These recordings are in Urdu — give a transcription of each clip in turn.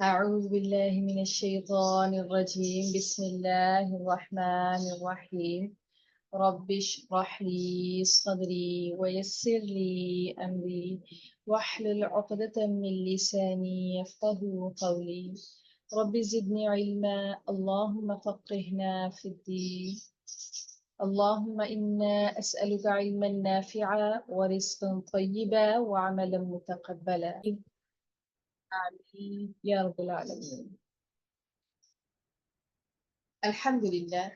أعوذ بالله من الشيطان الرجيم. بسم الله الرحمن الرحيم. رب اشرح لي صدري ويسر لي أمري واحلل عقدة من لساني يفقه قولي. رب زدني علما، اللهم فقهنا في الدين. اللهم إنا أسألك علما نافعا ورزقا طيبا وعملا متقبلا. آمين يا رب العالمين. الحمد لله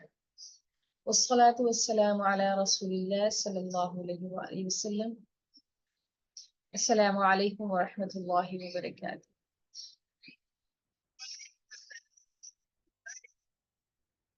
والصلاة والسلام على رسول الله صلى الله عليه وآله وسلم. السلام عليكم ورحمة الله وبركاته.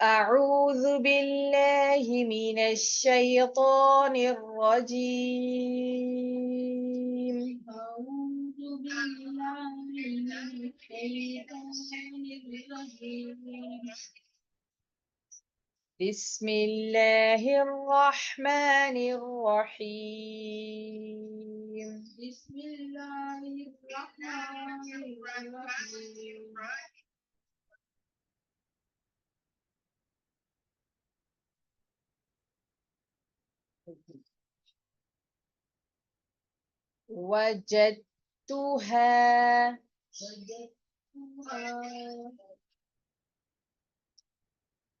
أعوذ بالله من الشيطان الرجيم. أعوذ بالله من الشيطان الرجيم. بسم الله الرحمن الرحيم. بسم الله الرحمن الرحيم. وجدتها.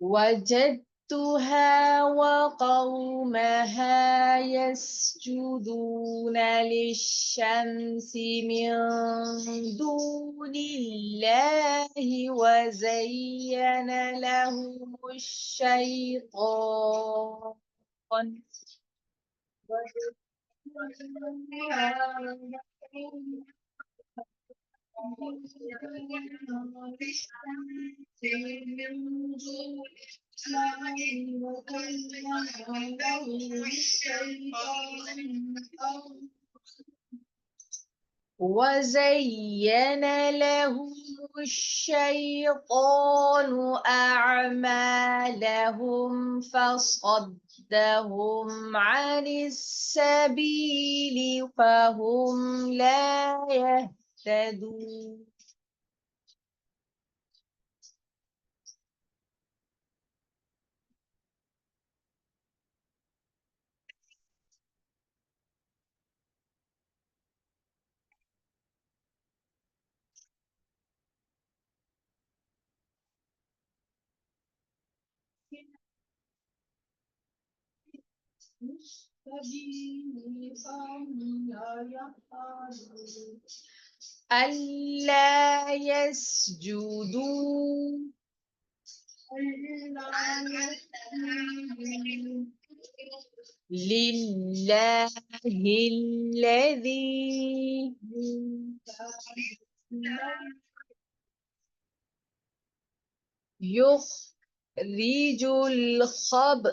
وجدتها وقومها يسجدون للشمس من دون الله وزين لهم الشيطان وزين لهم الشيطان أعمالهم فصدهم عن السبيل فهم لا يهتدون. ألا يسجدوا لله الذي يخرج الخبأ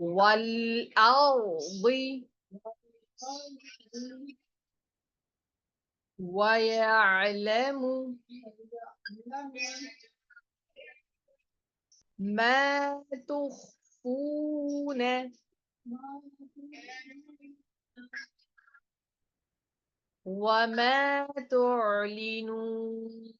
والأرض ويعلم ما تخفون وما تعلنون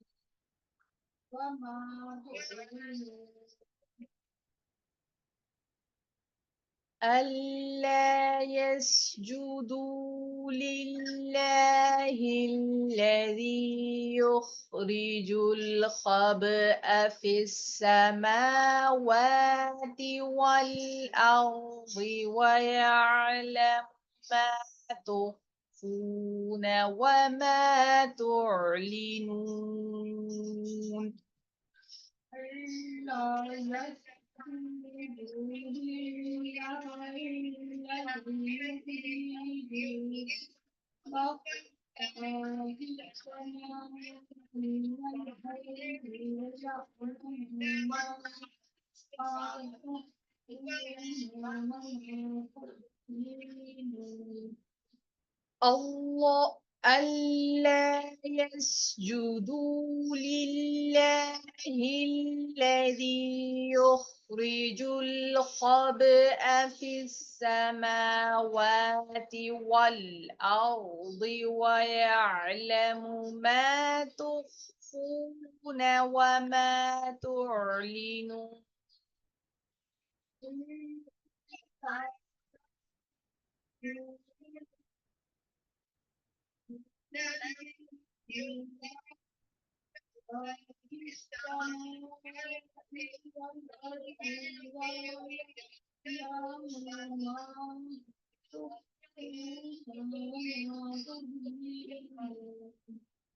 ألا يسجدوا لله الذي يخرج الخبأ في السماوات والأرض ويعلم ما تخفون وما تعلنون. الله ألا يسجدوا لله الذي يخرج الخبأ في السماوات والأرض ويعلم ما تخفون وما تعلنون.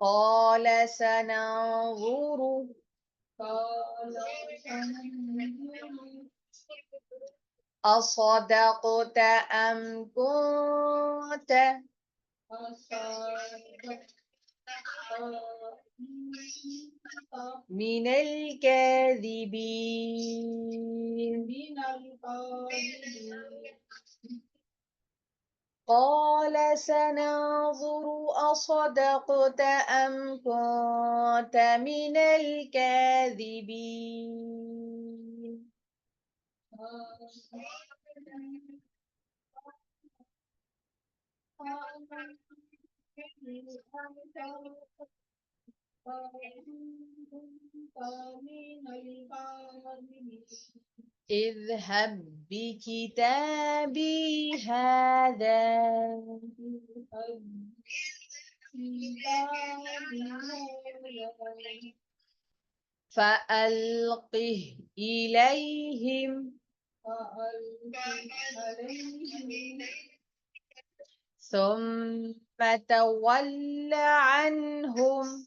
قال سننظر أصدقت أم كنت من الكاذبين. قال سننظر أصدقت أم كنت من الكاذبين. اذهب بكتابي هذا فألقه إليهم ثم تول عنهم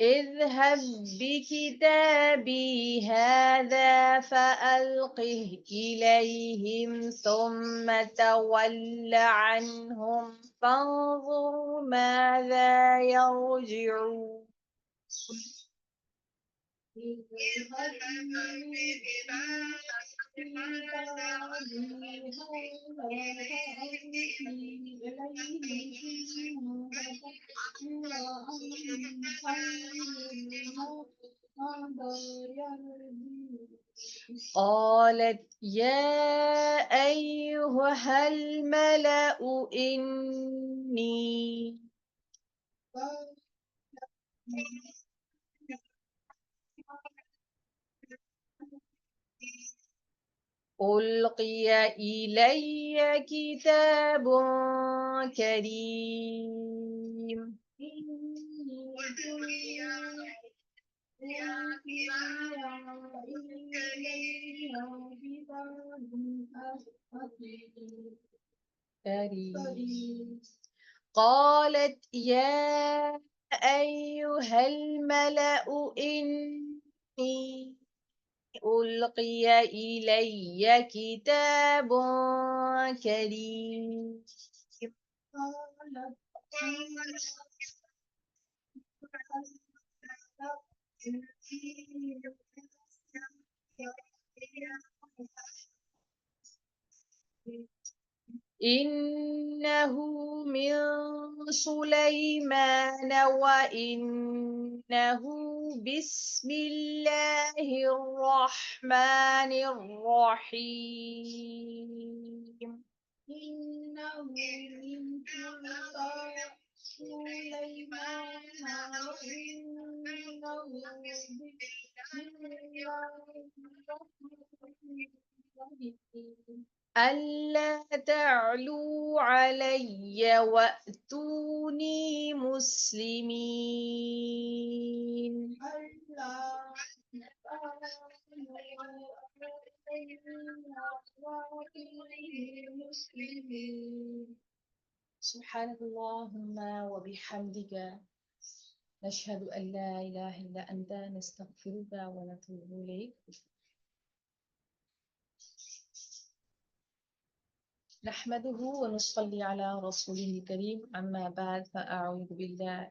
اذهب بكتابي هذا فألقه إليهم ثم تول عنهم فانظر ماذا يرجعون قالت يا أيها الملأ إني ألقي إلي كتاب كريم كريم قالت يا أيها الملأ إني ألقي إلي كتاب كريم إنه من سليمان وإنه بسم الله الرحمن الرحيم إنه من سليمان وإنه بسم الله الرحمن ألا تعلوا علي وأتوني مسلمين سبحانك اللهم وبحمدك نشهد أن لا إله إلا أنت نستغفرك ونتوب إليك نحمده ونصلي على رسوله الكريم أما بعد فأعوذ بالله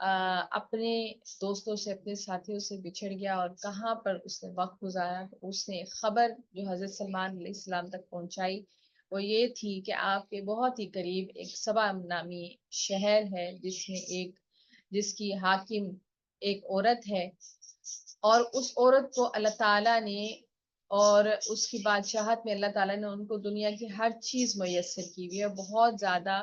اپنے دوستوں سے اپنے ساتھیوں سے بچھڑ گیا اور کہاں پر اس نے وقت گزارا، تو اس نے خبر جو حضرت سلمان علیہ السلام تک پہنچائی وہ یہ تھی کہ آپ کے بہت ہی قریب ایک سبا نامی شہر ہے جس کی حاکم ایک عورت ہے، اور اس عورت کو اللہ تعالیٰ نے اور اس کی بادشاہت میں اللہ تعالیٰ نے ان کو دنیا کی ہر چیز میسر کی ہوئی ہے، بہت زیادہ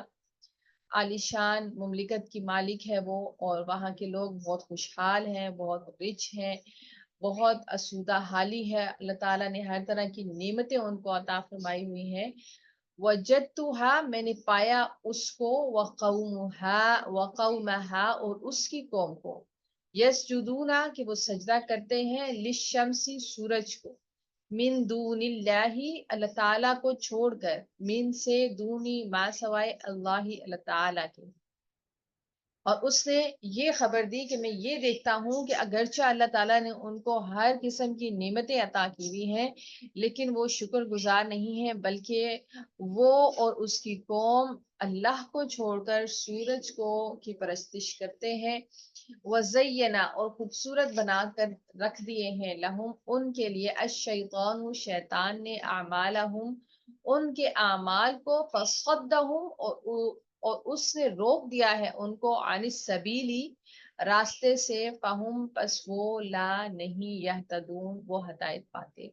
عالیشان مملکت کی مالک ہے وہ، اور وہاں کے لوگ بہت خوشحال ہیں، بہت رچ ہیں، بہت اسودہ حالی ہے، اللہ تعالیٰ نے ہر طرح کی نعمتیں ان کو عطا فرمائی ہوئی ہیں۔ وجدتها میں نے پایا اس کو، وقومها اور اس کی قوم کو، یسجدون کہ وہ سجدہ کرتے ہیں، للشمسی سورج کو، من دون اللہ اللہ تعالیٰ کو چھوڑ کر، من سے دونی ما سوائے اللہ اللہ تعالیٰ کے، اور اس نے یہ خبر دی کہ میں یہ دیکھتا ہوں کہ اگرچہ اللہ تعالیٰ نے ان کو ہر قسم کی نعمتیں عطا کی ہوئی ہیں لیکن وہ شکر گزار نہیں ہیں، بلکہ وہ اور اس کی قوم اللہ کو چھوڑ کر سورج کو کی پرستش کرتے ہیں، وزینا اور خوبصورت بنا کر رکھ دیے ہیں، لہم ان کے لیے، الشیطان شیطان نے، اعمالہم ان کے اعمال کو، فصدہم اور اس نے روک دیا ہے ان کو، عن السبیلی راستے سے، فہم پس وہ لا نہیں یہتدون وہ ہدایت پاتے،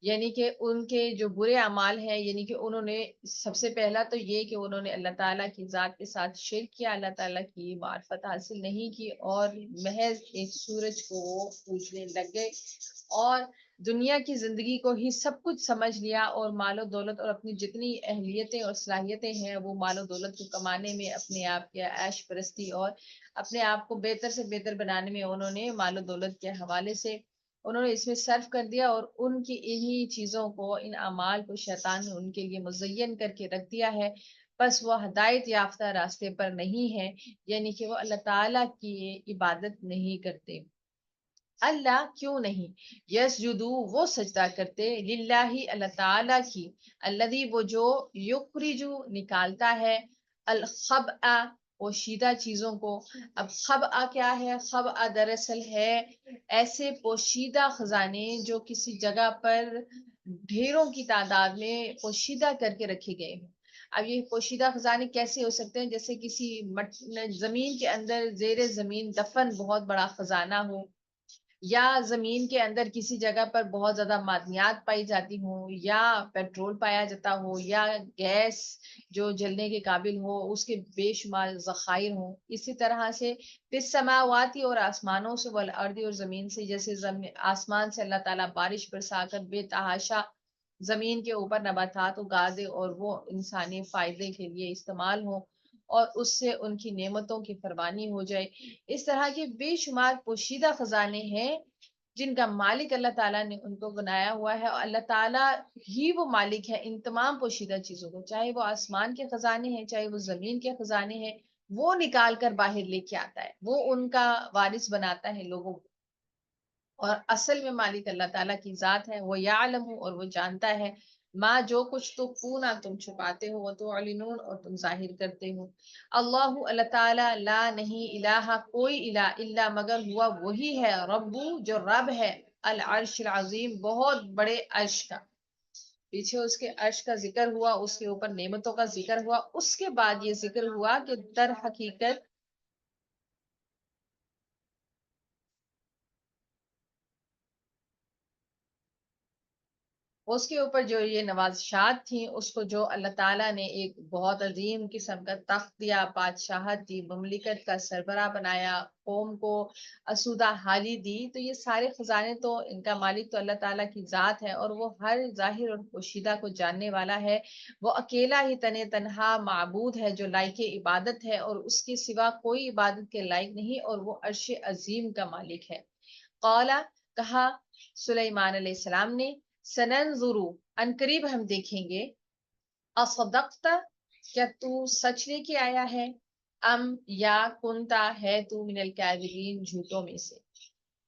یعنی کہ ان کے جو برے اعمال ہیں، یعنی کہ انہوں نے سب سے پہلا تو یہ کہ انہوں نے اللہ تعالیٰ کی ذات کے ساتھ شرک کیا، اللہ تعالیٰ کی معرفت حاصل نہیں کی، اور محض ایک سورج کو وہ پوجنے لگ گئے، اور دنیا کی زندگی کو ہی سب کچھ سمجھ لیا، اور مال و دولت اور اپنی جتنی اہلیتیں اور صلاحیتیں ہیں وہ مال و دولت کو کمانے میں، اپنے آپ کے عیش پرستی اور اپنے آپ کو بہتر سے بہتر بنانے میں انہوں نے مال و دولت کے حوالے سے انہوں نے اس میں صرف کر دیا، اور ان کی انہی چیزوں کو، ان اعمال کو شیطان نے ان کے لیے مزین کر کے رکھ دیا ہے، بس وہ ہدایت یافتہ راستے پر نہیں ہے، یعنی کہ وہ اللہ تعالیٰ کی عبادت نہیں کرتے۔ اللہ کیوں نہیں، یسجدو وہ سجدہ کرتے، للہ اللہ تعالیٰ کی، الذی وہ جو، یخرجو نکالتا ہے، الخبأ پوشیدہ چیزوں کو۔ اب خبأ کیا ہے؟ خبأ دراصل ہے ایسے پوشیدہ خزانے جو کسی جگہ پر ڈھیروں کی تعداد میں پوشیدہ کر کے رکھے گئے ہیں۔ اب یہ پوشیدہ خزانے کیسے ہو سکتے ہیں؟ جیسے کسی زمین کے اندر زیر زمین دفن بہت بڑا خزانہ ہو، یا زمین کے اندر کسی جگہ پر بہت زیادہ معدنیات پائی جاتی ہوں، یا پیٹرول پایا جاتا ہو، یا گیس جو جلنے کے قابل ہو، اس کے بے شمار ذخائر ہوں۔ اسی طرح سے فِی السماواتی اور آسمانوں سے، والارض اور زمین سے، جیسے آسمان سے اللہ تعالیٰ بارش برسا کر بے تحاشا زمین کے اوپر نباتات اگا دے اور وہ انسانی فائدے کے لیے استعمال ہوں، اور اس سے ان کی نعمتوں کی فروانی ہو جائے۔ اس طرح کے بے شمار پوشیدہ خزانے ہیں جن کا مالک اللہ تعالیٰ نے ان کو بنایا ہوا ہے، اور اللہ تعالیٰ ہی وہ مالک ہے ان تمام پوشیدہ چیزوں کو، چاہے وہ آسمان کے خزانے ہیں، چاہے وہ زمین کے خزانے ہیں، وہ نکال کر باہر لے کے آتا ہے، وہ ان کا وارث بناتا ہے لوگوں کو، اور اصل میں مالک اللہ تعالیٰ کی ذات ہے۔ وہ یعلم اور وہ جانتا ہے، ماں جو کچھ تو پونا تم چھپاتے ہو، وہ تو علنون اور تم ظاہر کرتے ہو۔ اللہ اللہ تعالیٰ، لا نہیں الہ کوئی الہ الا مگر ہوا وہی ہے، رب جو رب ہے، العرش العظیم بہت بڑے عرش کا۔ پیچھے اس کے عرش کا ذکر ہوا، اس کے اوپر نعمتوں کا ذکر ہوا، اس کے بعد یہ ذکر ہوا کہ در حقیقت اس کے اوپر جو یہ نوازشات تھیں، اس کو جو اللہ تعالیٰ نے ایک بہت عظیم قسم کا تخت دیا، بادشاہت دی، مملکت کا سربراہ بنایا، قوم کو اسودہ حالی دی، تو یہ سارے خزانے تو ان کا مالک تو اللہ تعالیٰ کی ذات ہے، اور وہ ہر ظاہر اور پوشیدہ کو جاننے والا ہے۔ وہ اکیلا ہی تنہا معبود ہے جو لائق عبادت ہے، اور اس کے سوا کوئی عبادت کے لائق نہیں، اور وہ عرش عظیم کا مالک ہے۔ قالا کہا سلیمان علیہ السلام نے، سننظر ان قریب ہم دیکھیں گے، اصدقت کیا تو سچ لے کے آیا ہے، ام یا کنتا ہے تو من الکاذبین جھوٹوں میں سے۔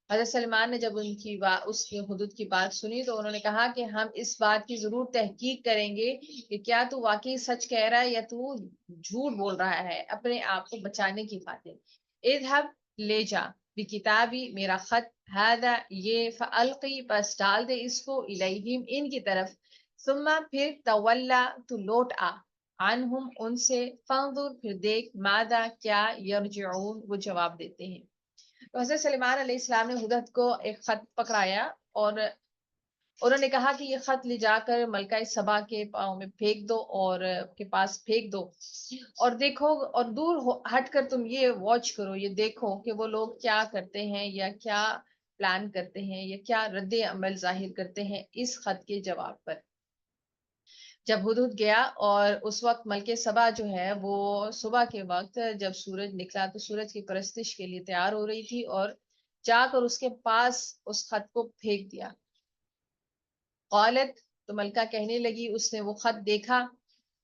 حضرت سلمان نے جب اس کی حدود کی بات سنی تو انہوں نے کہا کہ ہم اس بات کی ضرور تحقیق کریں گے کہ کیا تو واقعی سچ کہہ رہا ہے یا تو جھوٹ بول رہا ہے اپنے آپ کو بچانے کی خاطر۔ اذهب لے جا بکتابی میرا خط هذا یہ فالقی بس ڈال دے اس کو الیہم ان کی طرف ثم پھر تولا تو لوٹ آ عنہم ان سے فانظر پھر دیکھ ماذا کیا یرجعون وہ جواب دیتے ہیں. تو حضرت سلیمان علیہ السلام نے ہدہد کو ایک خط پکڑایا اور انہوں نے کہا کہ یہ خط لے جا کر ملکہ سبا کے پاؤں میں پھینک دو اور کے پاس پھینک دو اور دیکھو اور دور ہٹ کر تم یہ واچ کرو یہ دیکھو کہ وہ لوگ کیا کرتے ہیں یا کیا پلان کرتے ہیں یا کیا رد عمل ظاہر کرتے ہیں اس خط کے جواب پر. جب ہدہد گیا اور اس وقت ملکہ سبا جو ہے وہ صبح کے وقت جب سورج نکلا تو سورج کی پرستش کے لیے تیار ہو رہی تھی اور جا کر اس کے پاس اس خط کو پھینک دیا. قالت تو ملکہ کہنے لگی اس نے وہ خط دیکھا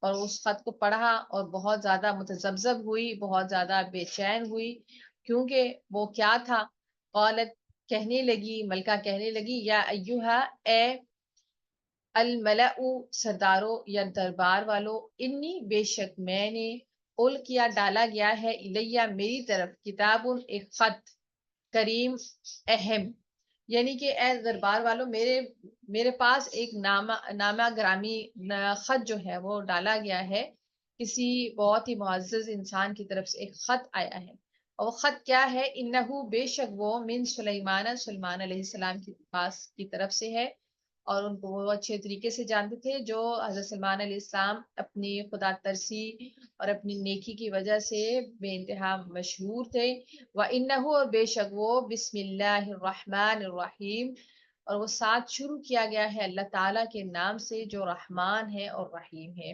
اور اس خط کو پڑھا اور بہت زیادہ متذبذب ہوئی بہت زیادہ بے چین ہوئی کیونکہ وہ کیا تھا. قالت کہنے لگی ملکہ کہنے لگی یا ایوہا اے الملأ سردارو یا دربار والو انی بے شک میں نے کیا ڈالا گیا ہے الیہ میری طرف کتاب ایک خط کریم اہم یعنی کہ اے دربار والوں میرے پاس ایک نامہ گرامی خط جو ہے وہ ڈالا گیا ہے کسی بہت ہی معزز انسان کی طرف سے ایک خط آیا ہے اور وہ خط کیا ہے انہو بے شک وہ من سلیمان علیہ السلام کے پاس کی طرف سے ہے اور ان کو وہ اچھے طریقے سے جانتے تھے جو حضرت سلمان علیہ السلام اپنی خدا ترسی اور اپنی نیکی کی وجہ سے بے انتہا مشہور تھے. وَإِنَّهُ اور بے شک وہ بسم اللہ الرحمن الرحیم اور وہ ساتھ شروع کیا گیا ہے اللہ تعالیٰ کے نام سے جو رحمان ہے اور رحیم ہے.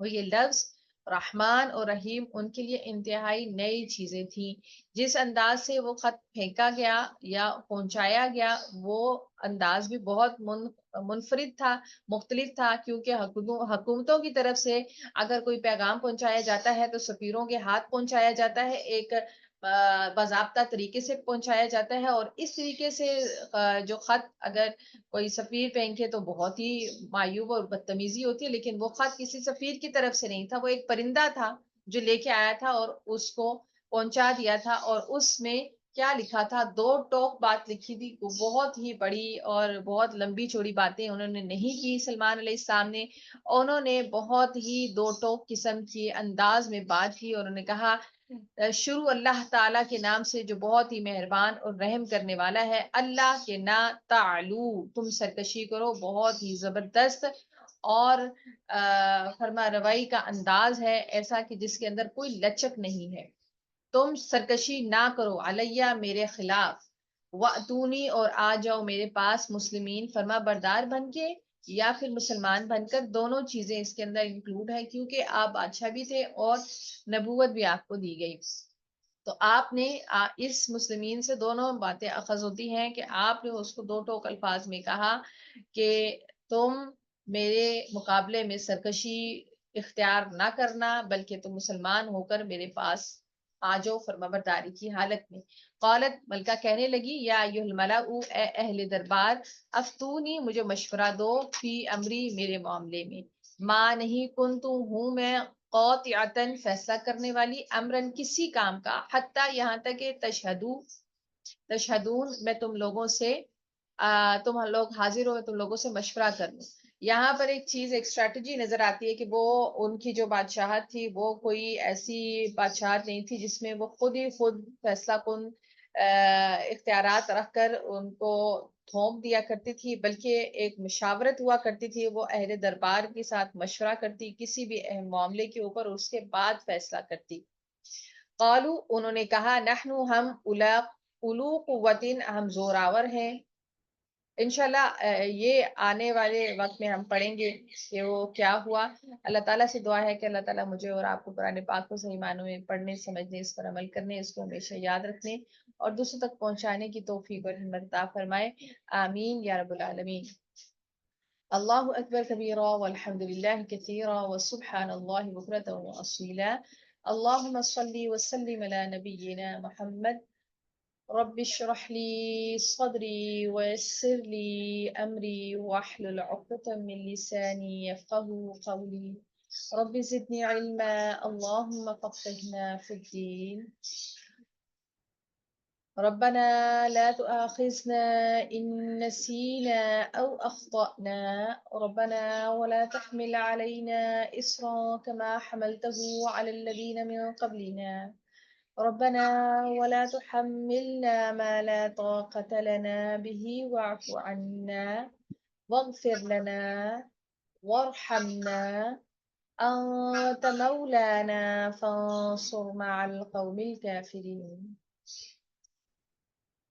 وہ یہ لفظ رحمان اور رحیم ان کے لیے انتہائی نئی چیزیں تھیں. جس انداز سے وہ خط پھینکا گیا یا پہنچایا گیا وہ انداز بھی بہت منفرد تھا مختلف تھا کیونکہ حکومتوں کی طرف سے اگر کوئی پیغام پہنچایا جاتا ہے تو سفیروں کے ہاتھ پہنچایا جاتا ہے ایک باضابطہ طریقے سے پہنچایا جاتا ہے اور اس طریقے سے جو خط اگر کوئی سفیر پہنچے تو بہت ہی معیوب اور بدتمیزی ہوتی ہے لیکن وہ خط کسی سفیر کی طرف سے نہیں تھا وہ ایک پرندہ تھا جو لے کے آیا تھا اور اس کو پہنچا دیا تھا اور اس میں کیا لکھا تھا 2 ٹوک بات لکھی تھی بہت ہی بڑی اور بہت لمبی چوڑی باتیں انہوں نے نہیں کی سلمان علیہ السلام نے انہوں نے بہت ہی 2 ٹوک قسم کی انداز میں بات کی اور انہوں نے کہا شروع اللہ تعالیٰ کے نام سے جو بہت ہی مہربان اور رحم کرنے والا ہے اللہ کے نا تعلو تم سرکشی کرو بہت ہی زبردست اور فرما روائی کا انداز ہے ایسا کہ جس کے اندر کوئی لچک نہیں ہے تم سرکشی نہ کرو علیہ میرے خلاف وَأْتُونِي اور آ جاؤ میرے پاس مسلمین فرما بردار بن کے یا پھر مسلمان بن کر دونوں چیزیں اس کے اندر انکلوڈ ہے کیونکہ آپ بادشاہ بھی تھے اور نبوت بھی آپ کو دی گئی تو آپ نے اس مسلمین سے دونوں باتیں اخذ ہوتی ہیں کہ آپ نے اس کو 2 ٹوک الفاظ میں کہا کہ تم میرے مقابلے میں سرکشی اختیار نہ کرنا بلکہ تم مسلمان ہو کر میرے پاس آ جاؤ فرما برداری کی حالت میں. قالت ملکہ کہنے لگی یا ایھا الملأ اے اہل دربار افتونی مجھے مشورہ دو فی امری میرے معاملے میں ماں نہیں کنتو ہوں میں قاطعتاً فیصلہ کرنے والی امرن کسی کام کا حتیٰ یہاں تک کہ تشہدون میں تم لوگوں سے تم لوگ حاضر ہو تم لوگوں سے مشورہ کر لوں. یہاں پر ایک چیز ایک اسٹریٹجی نظر آتی ہے کہ وہ ان کی جو بادشاہت تھی وہ کوئی ایسی بادشاہت نہیں تھی جس میں وہ خود ہی خود فیصلہ کن اختیارات رکھ کر ان کو تھوپ دیا کرتی تھی بلکہ ایک مشاورت ہوا کرتی تھی وہ اہل دربار کے ساتھ مشورہ کرتی کسی بھی اہم معاملے کے اوپر اس کے بعد فیصلہ کرتی. قالو انہوں نے کہا نحنو ہم اولو قوتن ہم زوراور ہیں. انشاءاللہ یہ آنے والے وقت میں ہم پڑھیں گے کہ وہ کیا ہوا. اللہ تعالیٰ سے دعا ہے کہ اللہ تعالیٰ مجھے اور آپ کو قرآن پاک کو صحیح معنوں میں پڑھنے سمجھنے اس پر عمل کرنے اس کو ہمیشہ یاد رکھنے اور دوسروں تک پہنچانے کی توفیق اور ہمت عطا فرمائے آمین یا رب العالمین. اللہ اکبر کبیرا والحمد للہ کثیرا وسبحان اللہ بکرۃ واصیلا. اللہم صلی وسلم علی نبینا محمد رب اشرح لي صدري ويسر لي أمري واحلل عقدة من لساني يفقهوا قولي رب زدني علما اللهم فقهنا في الدين. ربنا لا تؤاخذنا إن نسينا أو أخطأنا ربنا ولا تحمل علينا إصرا كما حملته على الذين من قبلنا ربنا ولا تحملنا ما لا طاقة لنا به واعف عنا واغفر لنا وارحمنا أنت مولانا فانصرنا على القوم الكافرين.